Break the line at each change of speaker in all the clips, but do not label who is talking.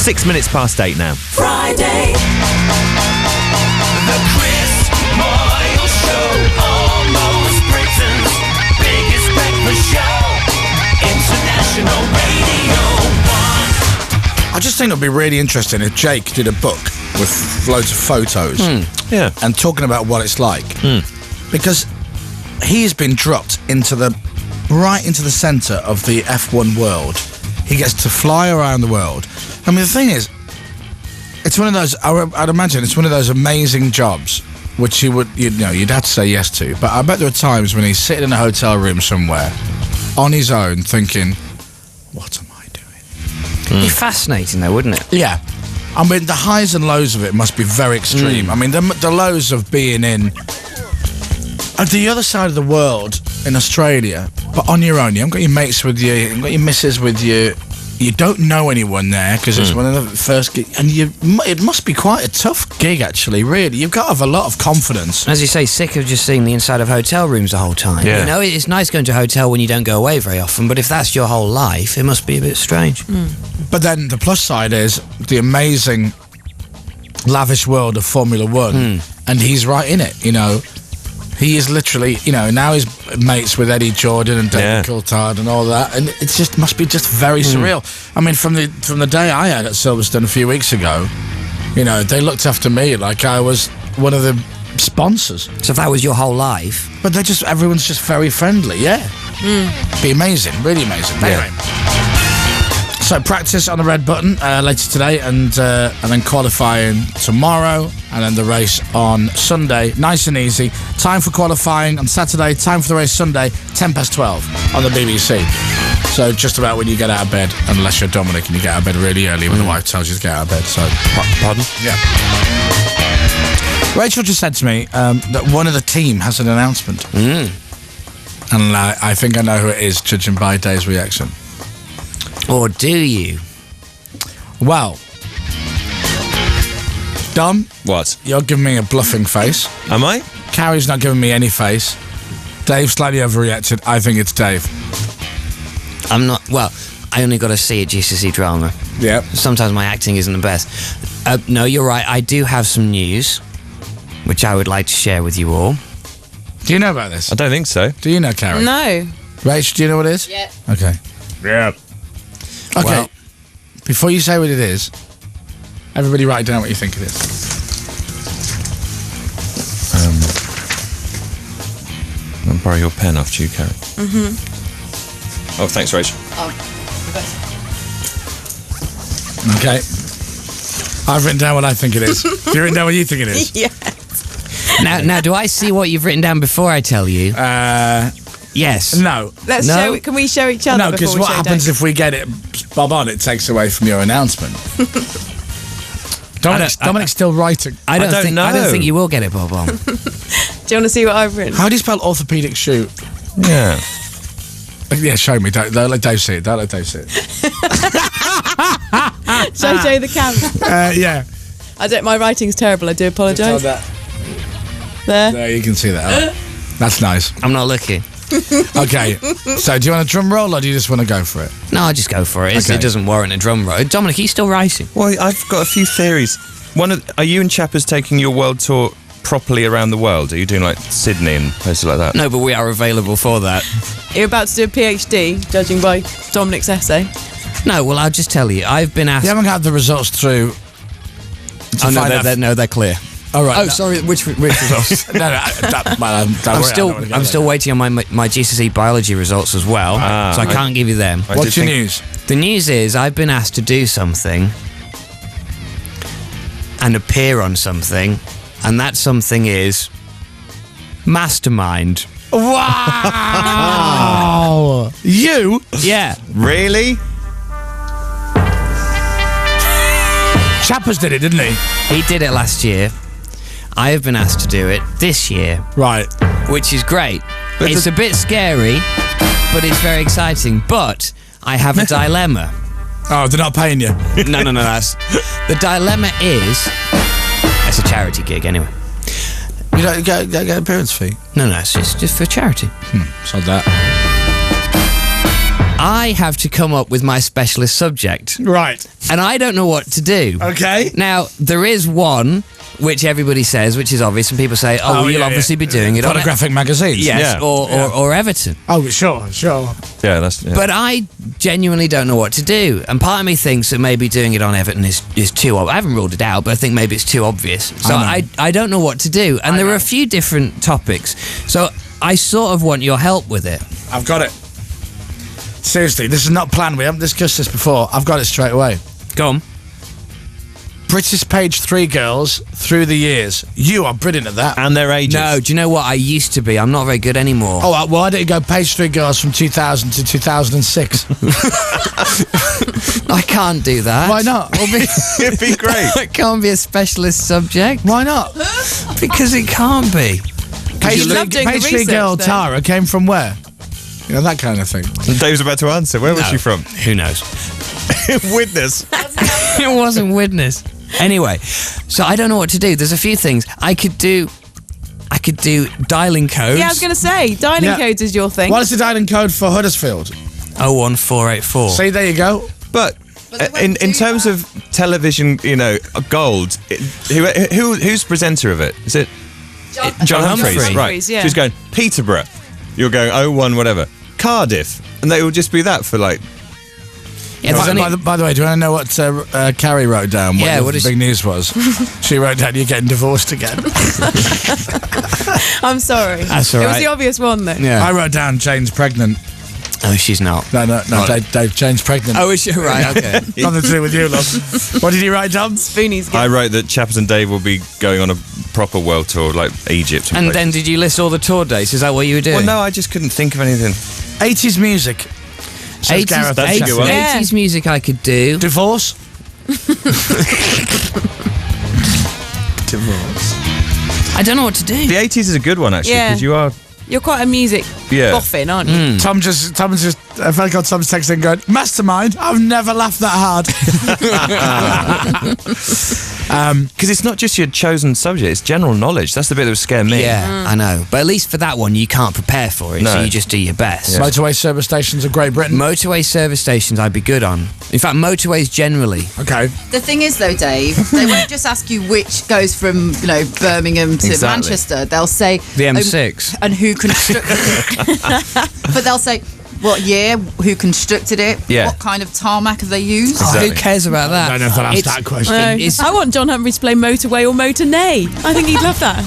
6 minutes past 8 now.
Friday, the Chris Moyles Show, almost Britain's biggest breakfast show, international radio 1.
I just think it'd be really interesting if Jake did a book with loads of photos
Yeah.
and talking about what it's like. Because he's been dropped right into the centre of the F1 world. He gets to fly around the world. I mean, the thing is, it's one of those, I'd imagine it's one of those amazing jobs which you'd have to say yes to. But I bet there are times when he's sitting in a hotel room somewhere on his own thinking, what am I doing?
It'd be fascinating though, wouldn't it?
Yeah. I mean, the highs and lows of it must be very extreme. I mean, the lows of being at the other side of the world in Australia, but on your own. You haven't got your mates with you, you haven't got your missus with you. You don't know anyone there because it's one of the first gigs. And it must be quite a tough gig, actually, really. You've got to have a lot of confidence.
As you say, sick of just seeing the inside of hotel rooms the whole time.
Yeah.
You know, it's nice going to a hotel when you don't go away very often, but if that's your whole life, it must be a bit strange.
But then the plus side is the amazing, lavish world of Formula One. And he's right in it, you know. He is literally, you know, now he's mates with Eddie Jordan and David Coulthard and all that, and it just must be just very surreal. I mean, from the day I had at Silverstone a few weeks ago, you know, they looked after me like I was one of the sponsors.
So if that was your whole life...
But everyone's just very friendly, yeah. Be amazing, really amazing. Anyway. So practice on the red button later today, and then qualifying tomorrow, and then the race on Sunday. Nice and easy. Time for qualifying on Saturday, time for the race Sunday, 12:10 on the BBC. So just about when you get out of bed, unless you're Dominic and you get out of bed really early when the wife tells you to get out of bed. So,
Pardon?
Yeah. Rachel just said to me that one of the team has an announcement. And I think I know who it is, judging by Dave's reaction.
Or do you?
Well, Dom,
What?
you're giving me a bluffing face.
Am I?
Carrie's not giving me any face. Dave slightly overreacted. I think it's Dave.
I'm not... Well, I only got to see a GCSE drama.
Yeah.
Sometimes my acting isn't the best. No, you're right. I do have some news, which I would like to share with you all.
Do you know about this?
I don't think so.
Do you know, Carrie?
No.
Rach, do you know what it is?
Yeah.
Okay.
Yeah.
Okay.
Well-
Before you say what it is, everybody write down what you think it is.
I'll borrow your pen after you, Carrie. Oh, thanks, Rach.
Okay. I've written down what I think it is. Have you written down what you think it is?
Yeah.
Now, do I see what you've written down before I tell you? Yes.
No.
Let's
No.
show. Can we show each other?
No, because
before we
what
show
happens
Dave?
if we get it bob on, it takes away from your announcement. Dominic's still writing.
I don't
know.
think you will get it, Bob. On.
Do you want to see what I've written?
How do you spell orthopedic shoe?
Yeah.
Yeah, show me. Don't let Dave see it. Don't let Dave see it.
Shall I show the camera?
Yeah.
My writing's terrible. I do apologise.
There, you can see that. Oh, that's nice.
I'm not looking.
Okay. So, do you want a drum roll or do you just want to go for it?
No, I'll just go for it.
Okay.
It doesn't warrant a drum roll. Dominic, are you still writing?
Well, I've got a few theories. Are you and Chappers taking your world tour properly around the world? Are you doing like Sydney and places like that?
No, but we are available for that.
You're about to do a PhD, judging by Dominic's essay.
No, well, I'll just tell you. I've been asked...
You haven't had the results through.
They're clear.
All right.
Oh, sorry, which results? I'm still waiting on my GCSE biology results as well, so I can't give you them.
What's your news?
The news is I've been asked to do something and appear on something, and that something is Mastermind.
Wow! You?
Yeah.
Really?
Chappers did it, didn't he?
He did it last year. I have been asked to do it this year.
Right.
Which is great.
But
It's a bit scary, but it's very exciting. But I have a dilemma.
Oh, they're not paying you.
No, that's... The dilemma is... It's a charity gig, anyway.
You don't get an appearance fee?
No, it's just for charity.
Sold that.
I have to come up with my specialist subject.
Right.
and I don't know what to do.
Okay.
Now, there is one which everybody says, which is obvious, and people say, well, you'll obviously be doing it on
Photographic magazines.
Yes, or Everton.
Oh, sure.
Yeah, that's. Yeah.
But I genuinely don't know what to do. And part of me thinks that maybe doing it on Everton is too obvious. I haven't ruled it out, but I think maybe it's too obvious. So I don't know what to do. And there are a few different topics. So I sort of want your help with it.
I've got it. Seriously, this is not planned. We haven't discussed this before. I've got it straight away.
Go on.
British page 3 girls through the years. You are brilliant at that.
And their ages.
No, do you know what? I used to be. I'm not very good anymore.
Oh, well, why don't you go page 3 girls from 2000 to 2006?
I can't do that.
Why not?
It'd be great.
It can't be a specialist subject.
Why not?
Because it can't be.
Page
love doing the
3
research,
girl
though.
Tara came from where? You know, that kind of thing.
Dave's about to answer. Where was she from?
Who knows?
Witness.
It wasn't Widnes. Anyway, so I don't know what to do. There's a few things I could do. I could do dialing codes.
Yeah, I was going to say, dialing codes is your thing.
What is the dialing code for Huddersfield?
01484.
See, there you go.
But in terms of television, gold, who's presenter of it? Is it John Humphreys? Right.
Yeah.
Who's going Peterborough? You're going 01 whatever. Cardiff, and they will just be that for like.
Yeah,
By the way, do you want to know what Carrie wrote down? What the big news was? She wrote down, "You're getting divorced again."
I'm sorry.
That's all
It
right.
was the obvious one, though.
Yeah.
I wrote down, "Jane's pregnant."
Oh, she's not.
No, Dave, Jane's pregnant.
Oh, is she? Right, okay.
Nothing to do with you, love. What did you write down?
Spoonies.
I wrote that Chappers and Dave will be going on a proper world tour, like Egypt.
And then did you list all the tour dates? Is that what you were doing?
Well, no, I just couldn't think of anything.
80s music. Says Gareth.
That's a good one.
Yeah.
80s music I could do.
Divorce.
I don't know what to do.
The 80s is a good one, actually,
Yeah.
because you are.
You're quite a music boffin, aren't you?
Tom's just. I felt like Tom's texting going, "Mastermind. I've never laughed that hard."
Because it's not just your chosen subject; it's general knowledge. That's the bit that would scare me.
Yeah, I know. But at least for that one, you can't prepare for it, so
No.
you just do your best.
Motorway service stations of Great Britain.
Motorway service stations I'd be good on. In fact, motorways generally.
Okay.
The thing is, though, Dave, they won't just ask you which goes from, Birmingham to
Exactly.
Manchester. They'll say
The M6.
and who constructed it. But they'll say what year, who constructed it,
Yeah.
what kind of tarmac have they used.
Exactly.
Who cares about that?
I don't know if I'll ask
It's-
that question.
No.
It's-
I want John Humphreys to play Motorway or Motornay. I think he'd love that.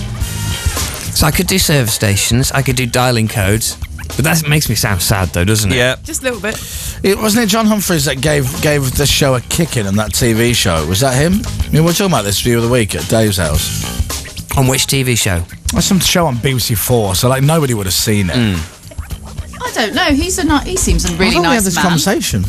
So I could do service stations, I could do dialing codes. But that makes me sound sad, though, doesn't it?
Yeah.
Just a little bit.
Wasn't it John Humphreys that gave the show a kick-in on that TV show? Was that him? I mean, we're talking about this View of the Week at Dave's house.
On which TV show?
That's some show on BBC 4, so nobody would have seen it.
I don't know. He seems a
I
really
thought we had
nice
this
man.
conversation.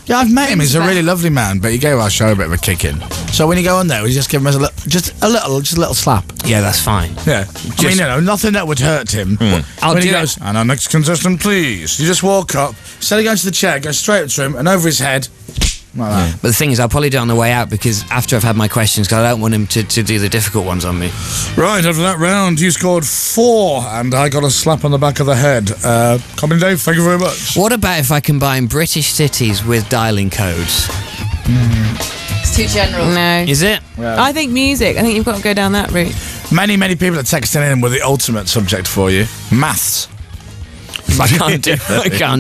Yeah, I've met him. He's a
Rings a
really
bell.
lovely man, but he gave our show a bit of a kick in. So when you go on there, we just give him a little slap.
Yeah, that's fine.
Yeah, I mean, nothing that would hurt him.
I'll
When
do
he
it.
goes, and our next contestant, please. You just walk up, instead of going to the chair, go straight up to him and over his head, like that.
But the thing is, I'll probably do it on the way out because after I've had my questions, because I don't want him to do the difficult ones on me.
Right, after that round, you scored 4, and I got a slap on the back of the head. Coming, Dave, thank you very much.
What about if I combine British cities with dialing codes?
It's too general.
No.
Is it?
I think music. I think you've got to go down that route.
Many people are texting in with the ultimate subject for you, maths.
I can't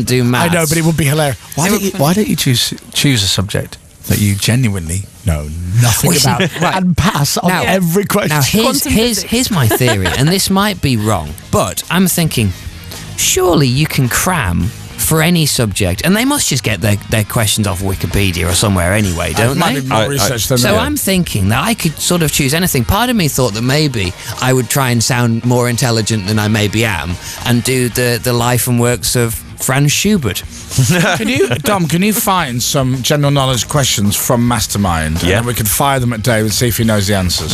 do maths.
I know, but it would be hilarious. Why don't you choose a subject that you genuinely know nothing
Well, you see-
about
right.
and pass on
Now-
every question?
Now,
Quantum physics.
here's my theory, and this might be wrong, but I'm thinking, surely you can cram for any subject, and they must just get their questions off Wikipedia or somewhere anyway, don't
Might
they?
be more research than
So
that.
I'm thinking that I could sort of choose anything. Part of me thought that maybe I would try and sound more intelligent than I maybe am and do the life and works of Franz Schubert.
Dom, can you find some general knowledge questions from Mastermind?
Yeah.
And then we could fire them at Dave and see if he knows the answers.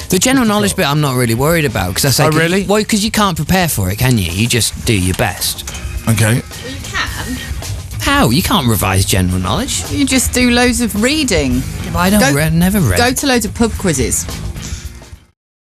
The general knowledge bit I'm not really worried about because I say,
Oh, really?
Well, because you can't prepare for it, can you? You just do your best.
Okay.
Well, you can.
How? You can't revise general knowledge.
You just do loads of reading.
I don't.
Go-
Never read.
Go to loads of pub quizzes.